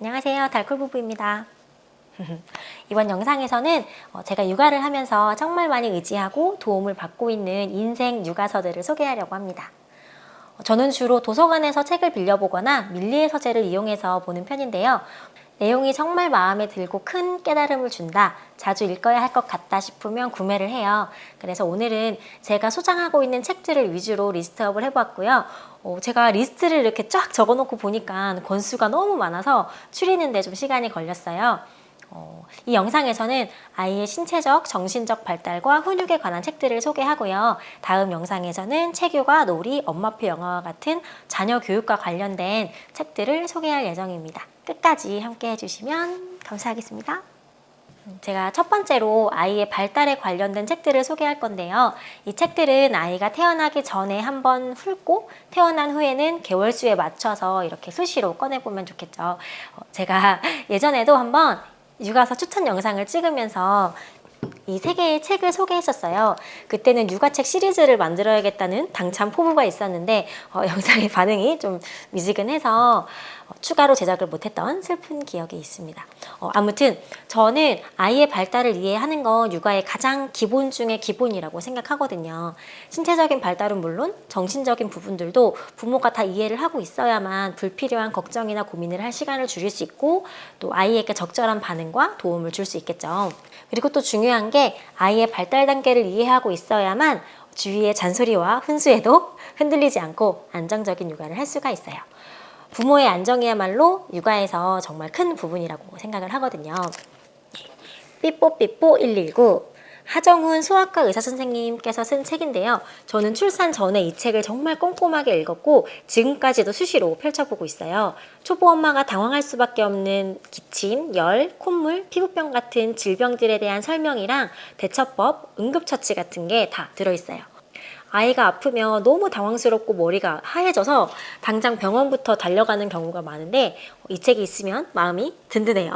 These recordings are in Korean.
안녕하세요, 달쿨부부입니다. 이번 영상에서는 제가 육아를 하면서 정말 많이 의지하고 도움을 받고 있는 인생 육아서들을 소개하려고 합니다. 저는 주로 도서관에서 책을 빌려보거나 밀리의 서재를 이용해서 보는 편인데요. 내용이 정말 마음에 들고 큰 깨달음을 준다, 자주 읽어야 할 것 같다 싶으면 구매를 해요. 그래서 오늘은 제가 소장하고 있는 책들을 위주로 리스트업을 해봤고요. 제가 리스트를 이렇게 쫙 적어놓고 보니까 권수가 너무 많아서 추리는데 좀 시간이 걸렸어요. 이 영상에서는 아이의 신체적, 정신적 발달과 훈육에 관한 책들을 소개하고요. 다음 영상에서는 체육과 놀이, 엄마표 영어와 같은 자녀 교육과 관련된 책들을 소개할 예정입니다. 끝까지 함께 해주시면 감사하겠습니다. 제가 첫 번째로 아이의 발달에 관련된 책들을 소개할 건데요. 이 책들은 아이가 태어나기 전에 한번 훑고 태어난 후에는 개월수에 맞춰서 이렇게 수시로 꺼내보면 좋겠죠. 제가 예전에도 한번 육아서 추천 영상을 찍으면서 이 세 개의 책을 소개했었어요. 그때는 육아책 시리즈를 만들어야겠다는 당찬 포부가 있었는데 영상의 반응이 좀 미지근해서 추가로 제작을 못했던 슬픈 기억이 있습니다. 아무튼 저는 아이의 발달을 이해하는 건 육아의 가장 기본 중의 기본이라고 생각하거든요. 신체적인 발달은 물론 정신적인 부분들도 부모가 다 이해를 하고 있어야만 불필요한 걱정이나 고민을 할 시간을 줄일 수 있고 또 아이에게 적절한 반응과 도움을 줄 수 있겠죠. 그리고 또 중요한 게 아이의 발달 단계를 이해하고 있어야만 주위의 잔소리와 훈수에도 흔들리지 않고 안정적인 육아를 할 수가 있어요. 부모의 안정이야말로 육아에서 정말 큰 부분이라고 생각을 하거든요. 삐뽀삐뽀 119 하정훈 소아과 의사선생님께서 쓴 책인데요. 저는 출산 전에 이 책을 정말 꼼꼼하게 읽었고 지금까지도 수시로 펼쳐보고 있어요. 초보 엄마가 당황할 수밖에 없는 기침, 열, 콧물, 피부병 같은 질병들에 대한 설명이랑 대처법, 응급처치 같은 게 다 들어있어요. 아이가 아프면 너무 당황스럽고 머리가 하얘져서 당장 병원부터 달려가는 경우가 많은데 이 책이 있으면 마음이 든든해요.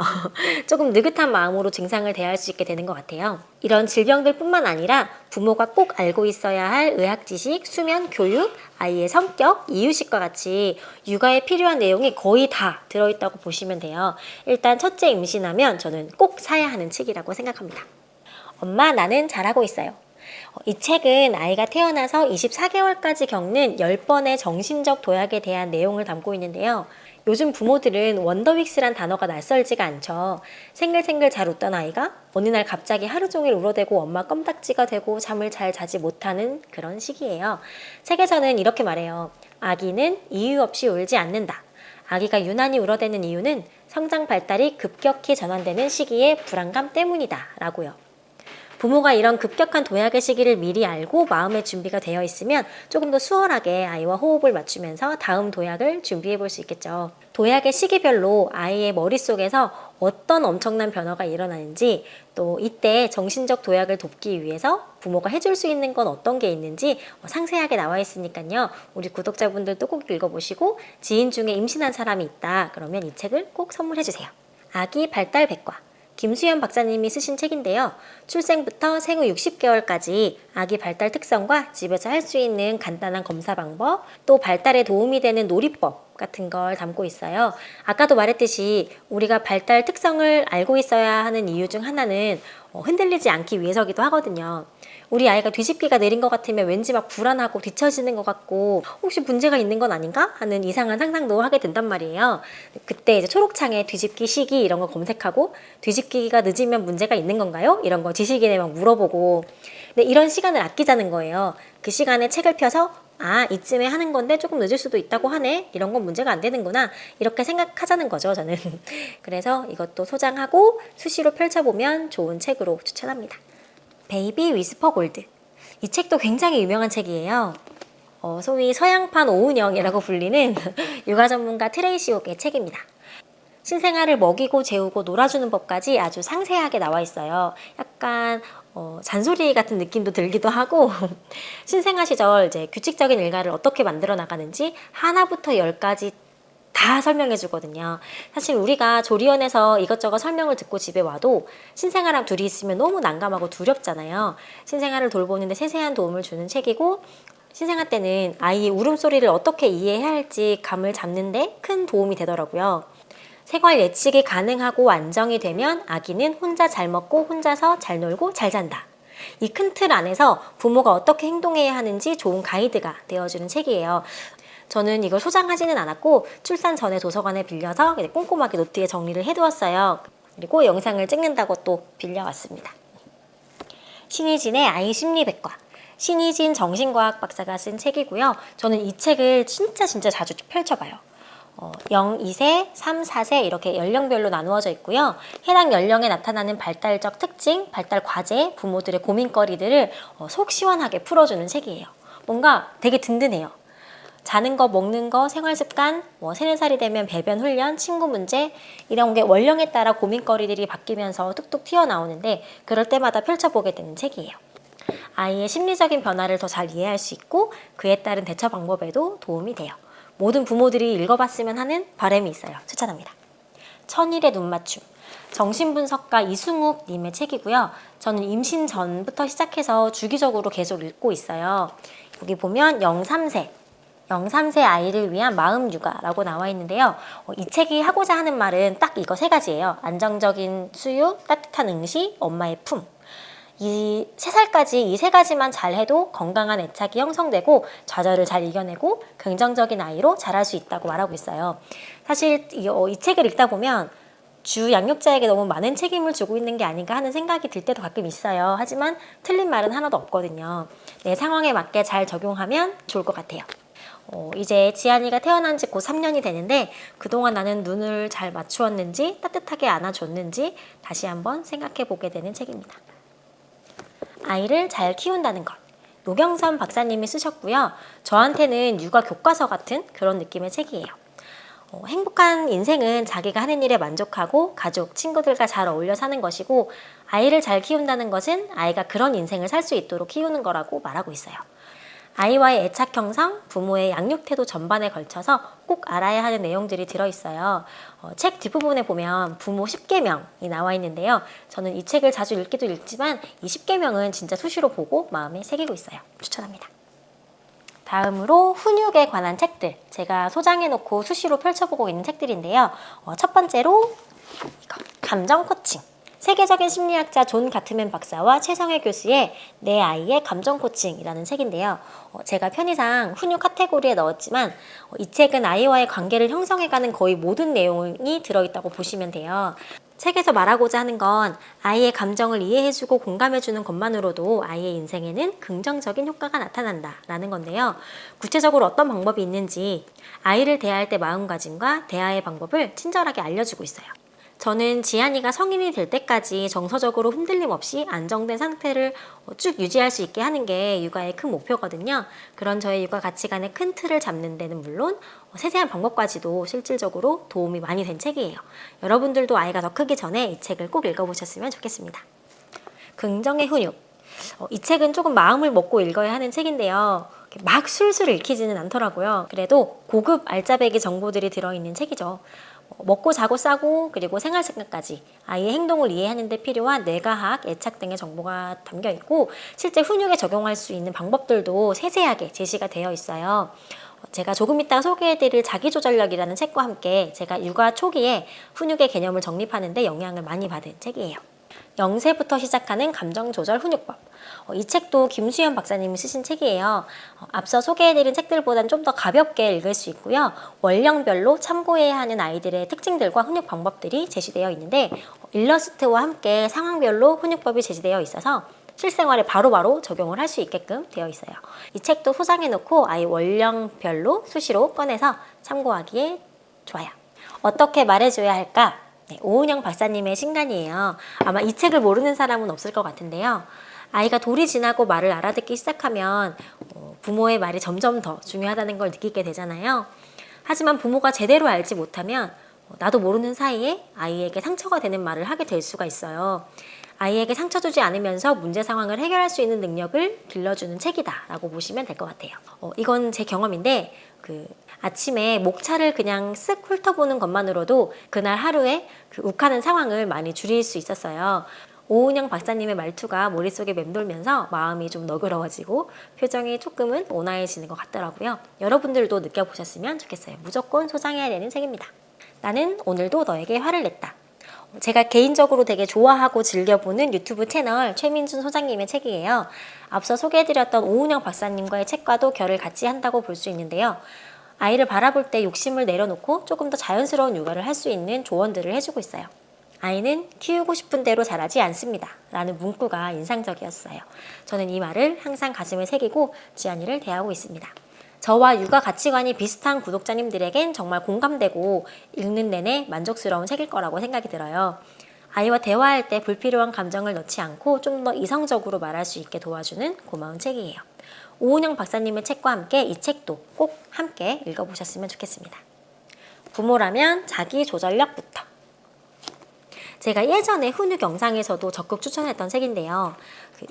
조금 느긋한 마음으로 증상을 대할 수 있게 되는 것 같아요. 이런 질병들 뿐만 아니라 부모가 꼭 알고 있어야 할 의학 지식, 수면, 교육, 아이의 성격, 이유식과 같이 육아에 필요한 내용이 거의 다 들어있다고 보시면 돼요. 일단 첫째 임신하면 저는 꼭 사야 하는 책이라고 생각합니다. 엄마, 나는 잘하고 있어요. 이 책은 아이가 태어나서 24개월까지 겪는 10번의 정신적 도약에 대한 내용을 담고 있는데요. 요즘 부모들은 원더윅스란 단어가 낯설지가 않죠. 생글생글 잘 웃던 아이가 어느 날 갑자기 하루 종일 울어대고 엄마 껌딱지가 되고 잠을 잘 자지 못하는 그런 시기예요. 책에서는 이렇게 말해요. 아기는 이유 없이 울지 않는다. 아기가 유난히 울어대는 이유는 성장 발달이 급격히 전환되는 시기의 불안감 때문이다 라고요. 부모가 이런 급격한 도약의 시기를 미리 알고 마음의 준비가 되어 있으면 조금 더 수월하게 아이와 호흡을 맞추면서 다음 도약을 준비해 볼 수 있겠죠. 도약의 시기별로 아이의 머릿속에서 어떤 엄청난 변화가 일어나는지 또 이때 정신적 도약을 돕기 위해서 부모가 해줄 수 있는 건 어떤 게 있는지 상세하게 나와 있으니까요. 우리 구독자분들도 꼭 읽어보시고 지인 중에 임신한 사람이 있다 그러면 이 책을 꼭 선물해 주세요. 아기 발달 백과 김수현 박사님이 쓰신 책인데요. 출생부터 생후 60개월까지 아기 발달 특성과 집에서 할 수 있는 간단한 검사 방법, 또 발달에 도움이 되는 놀이법 같은 걸 담고 있어요. 아까도 말했듯이 우리가 발달 특성을 알고 있어야 하는 이유 중 하나는 흔들리지 않기 위해서기도 하거든요. 우리 아이가 뒤집기가 느린 것 같으면 왠지 막 불안하고 뒤처지는 것 같고 혹시 문제가 있는 건 아닌가 하는 이상한 상상도 하게 된단 말이에요. 그때 이제 초록창에 뒤집기 시기 이런 거 검색하고 뒤집기가 늦으면 문제가 있는 건가요? 이런 거 지식인에 막 물어보고 근데 이런 시간을 아끼자는 거예요. 그 시간에 책을 펴서 이쯤에 하는 건데 조금 늦을 수도 있다고 하네. 이런 건 문제가 안 되는구나. 이렇게 생각하자는 거죠, 저는. 그래서 이것도 소장하고 수시로 펼쳐보면 좋은 책으로 추천합니다. 베이비 위스퍼 골드. 이 책도 굉장히 유명한 책이에요. 소위 서양판 오은영이라고 불리는 육아 전문가 트레이시 옥의 책입니다. 신생아를 먹이고 재우고 놀아주는 법까지 아주 상세하게 나와 있어요. 약간 잔소리 같은 느낌도 들기도 하고 신생아 시절 이제 규칙적인 일과를 어떻게 만들어 나가는지 하나부터 열까지 다 설명해 주거든요. 사실 우리가 조리원에서 이것저것 설명을 듣고 집에 와도 신생아랑 둘이 있으면 너무 난감하고 두렵잖아요. 신생아를 돌보는데 세세한 도움을 주는 책이고 신생아 때는 아이의 울음소리를 어떻게 이해해야 할지 감을 잡는 데 큰 도움이 되더라고요. 생활 예측이 가능하고 안정이 되면 아기는 혼자 잘 먹고 혼자서 잘 놀고 잘 잔다. 이 큰 틀 안에서 부모가 어떻게 행동해야 하는지 좋은 가이드가 되어주는 책이에요. 저는 이걸 소장하지는 않았고 출산 전에 도서관에 빌려서 꼼꼼하게 노트에 정리를 해두었어요. 그리고 영상을 찍는다고 또 빌려왔습니다. 신희진의 아이 심리백과. 신희진 정신과학 박사가 쓴 책이고요. 저는 이 책을 진짜 자주 펼쳐봐요. 0, 2세, 3, 4세 이렇게 연령별로 나누어져 있고요. 해당 연령에 나타나는 발달적 특징, 발달 과제, 부모들의 고민거리들을 속 시원하게 풀어주는 책이에요. 뭔가 되게 든든해요. 자는 거, 먹는 거, 생활습관, 3, 4살이 되면 배변 훈련, 친구 문제 이런 게 연령에 따라 고민거리들이 바뀌면서 뚝뚝 튀어나오는데 그럴 때마다 펼쳐보게 되는 책이에요. 아이의 심리적인 변화를 더 잘 이해할 수 있고 그에 따른 대처 방법에도 도움이 돼요. 모든 부모들이 읽어봤으면 하는 바람이 있어요. 추천합니다. 천일의 눈맞춤. 정신분석가 이승욱 님의 책이고요. 저는 임신 전부터 시작해서 주기적으로 계속 읽고 있어요. 여기 보면 0-3세 아이를 위한 마음 육아라고 나와 있는데요. 이 책이 하고자 하는 말은 딱 이거 3가지예요. 안정적인 수유, 따뜻한 응시, 엄마의 품. 이 3살까지 이 3가지만 잘 해도 건강한 애착이 형성되고 좌절을 잘 이겨내고 긍정적인 아이로 자랄 수 있다고 말하고 있어요. 사실 이 책을 읽다 보면 주 양육자에게 너무 많은 책임을 주고 있는 게 아닌가 하는 생각이 들 때도 가끔 있어요. 하지만 틀린 말은 하나도 없거든요. 내 상황에 맞게 잘 적용하면 좋을 것 같아요. 이제 지안이가 태어난 지 곧 3년이 되는데 그동안 나는 눈을 잘 맞추었는지 따뜻하게 안아줬는지 다시 한번 생각해 보게 되는 책입니다. 아이를 잘 키운다는 것. 노경선 박사님이 쓰셨고요. 저한테는 육아 교과서 같은 그런 느낌의 책이에요. 행복한 인생은 자기가 하는 일에 만족하고 가족, 친구들과 잘 어울려 사는 것이고 아이를 잘 키운다는 것은 아이가 그런 인생을 살 수 있도록 키우는 거라고 말하고 있어요. 아이와의 애착 형성, 부모의 양육 태도 전반에 걸쳐서 꼭 알아야 하는 내용들이 들어있어요. 책 뒷부분에 보면 부모 10계명이 나와 있는데요. 저는 이 책을 자주 읽기도 읽지만 이 10계명은 진짜 수시로 보고 마음에 새기고 있어요. 추천합니다. 다음으로 훈육에 관한 책들, 제가 소장해놓고 수시로 펼쳐보고 있는 책들인데요. 첫 번째로 이거, 감정 코칭. 세계적인 심리학자 존 가트맨 박사와 최성애 교수의 내 아이의 감정 코칭이라는 책인데요. 제가 편의상 훈육 카테고리에 넣었지만 이 책은 아이와의 관계를 형성해가는 거의 모든 내용이 들어있다고 보시면 돼요. 책에서 말하고자 하는 건 아이의 감정을 이해해주고 공감해주는 것만으로도 아이의 인생에는 긍정적인 효과가 나타난다라는 건데요. 구체적으로 어떤 방법이 있는지 아이를 대할 때 마음가짐과 대화의 방법을 친절하게 알려주고 있어요. 저는 지안이가 성인이 될 때까지 정서적으로 흔들림 없이 안정된 상태를 쭉 유지할 수 있게 하는 게 육아의 큰 목표거든요. 그런 저의 육아 가치관의 큰 틀을 잡는 데는 물론 세세한 방법까지도 실질적으로 도움이 많이 된 책이에요. 여러분들도 아이가 더 크기 전에 이 책을 꼭 읽어보셨으면 좋겠습니다. 긍정의 훈육. 이 책은 조금 마음을 먹고 읽어야 하는 책인데요. 막 술술 읽히지는 않더라고요. 그래도 고급 알짜배기 정보들이 들어있는 책이죠. 먹고 자고 싸고 그리고 생활 습관까지 아이의 행동을 이해하는 데 필요한 뇌과학, 애착 등의 정보가 담겨 있고 실제 훈육에 적용할 수 있는 방법들도 세세하게 제시가 되어 있어요. 제가 조금 이따 소개해드릴 자기조절력이라는 책과 함께 제가 육아 초기에 훈육의 개념을 정립하는 데 영향을 많이 받은 책이에요. 0세부터 시작하는 감정조절 훈육법. 이 책도 김수현 박사님이 쓰신 책이에요. 앞서 소개해드린 책들보다는 좀 더 가볍게 읽을 수 있고요. 연령별로 참고해야 하는 아이들의 특징들과 훈육 방법들이 제시되어 있는데 일러스트와 함께 상황별로 훈육법이 제시되어 있어서 실생활에 바로바로 적용을 할 수 있게끔 되어 있어요. 이 책도 소장해놓고 아이 연령별로 수시로 꺼내서 참고하기에 좋아요. 어떻게 말해줘야 할까? 네, 오은영 박사님의 신간이에요. 아마 이 책을 모르는 사람은 없을 것 같은데요. 아이가 돌이 지나고 말을 알아듣기 시작하면 부모의 말이 점점 더 중요하다는 걸 느끼게 되잖아요. 하지만 부모가 제대로 알지 못하면 나도 모르는 사이에 아이에게 상처가 되는 말을 하게 될 수가 있어요. 아이에게 상처 주지 않으면서 문제 상황을 해결할 수 있는 능력을 길러주는 책이다 라고 보시면 될 것 같아요. 이건 제 경험인데 아침에 목차를 그냥 쓱 훑어보는 것만으로도 그날 하루에 욱하는 상황을 많이 줄일 수 있었어요. 오은영 박사님의 말투가 머릿속에 맴돌면서 마음이 좀 너그러워지고 표정이 조금은 온화해지는 것 같더라고요. 여러분들도 느껴보셨으면 좋겠어요. 무조건 소장해야 되는 책입니다. 나는 오늘도 너에게 화를 냈다. 제가 개인적으로 되게 좋아하고 즐겨보는 유튜브 채널 최민준 소장님의 책이에요. 앞서 소개해드렸던 오은영 박사님과의 책과도 결을 같이 한다고 볼 수 있는데요. 아이를 바라볼 때 욕심을 내려놓고 조금 더 자연스러운 육아를 할 수 있는 조언들을 해주고 있어요. 아이는 키우고 싶은 대로 자라지 않습니다. 라는 문구가 인상적이었어요. 저는 이 말을 항상 가슴에 새기고 지안이를 대하고 있습니다. 저와 육아 가치관이 비슷한 구독자님들에겐 정말 공감되고 읽는 내내 만족스러운 책일 거라고 생각이 들어요. 아이와 대화할 때 불필요한 감정을 넣지 않고 좀 더 이성적으로 말할 수 있게 도와주는 고마운 책이에요. 오은영 박사님의 책과 함께 이 책도 꼭 함께 읽어보셨으면 좋겠습니다. 부모라면 자기 조절력부터. 제가 예전에 훈육 영상에서도 적극 추천했던 책인데요.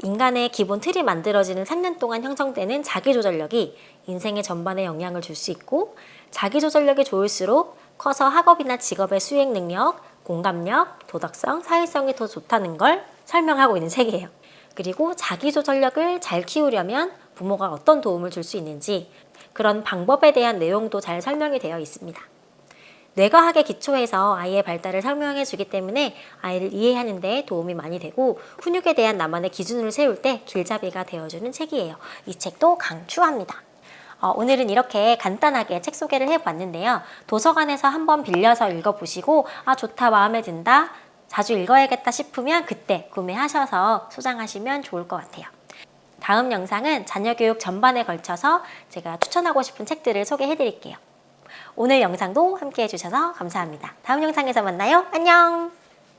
인간의 기본 틀이 만들어지는 3년 동안 형성되는 자기조절력이 인생의 전반에 영향을 줄 수 있고, 자기조절력이 좋을수록 커서 학업이나 직업의 수행 능력, 공감력, 도덕성, 사회성이 더 좋다는 걸 설명하고 있는 책이에요. 그리고 자기조절력을 잘 키우려면 부모가 어떤 도움을 줄 수 있는지 그런 방법에 대한 내용도 잘 설명이 되어 있습니다. 뇌과학에 기초해서 아이의 발달을 설명해 주기 때문에 아이를 이해하는 데 도움이 많이 되고 훈육에 대한 나만의 기준을 세울 때 길잡이가 되어주는 책이에요. 이 책도 강추합니다. 오늘은 이렇게 간단하게 책 소개를 해봤는데요. 도서관에서 한번 빌려서 읽어보시고 좋다, 마음에 든다, 자주 읽어야겠다 싶으면 그때 구매하셔서 소장하시면 좋을 것 같아요. 다음 영상은 자녀교육 전반에 걸쳐서 제가 추천하고 싶은 책들을 소개해드릴게요. 오늘 영상도 함께 해주셔서 감사합니다. 다음 영상에서 만나요. 안녕!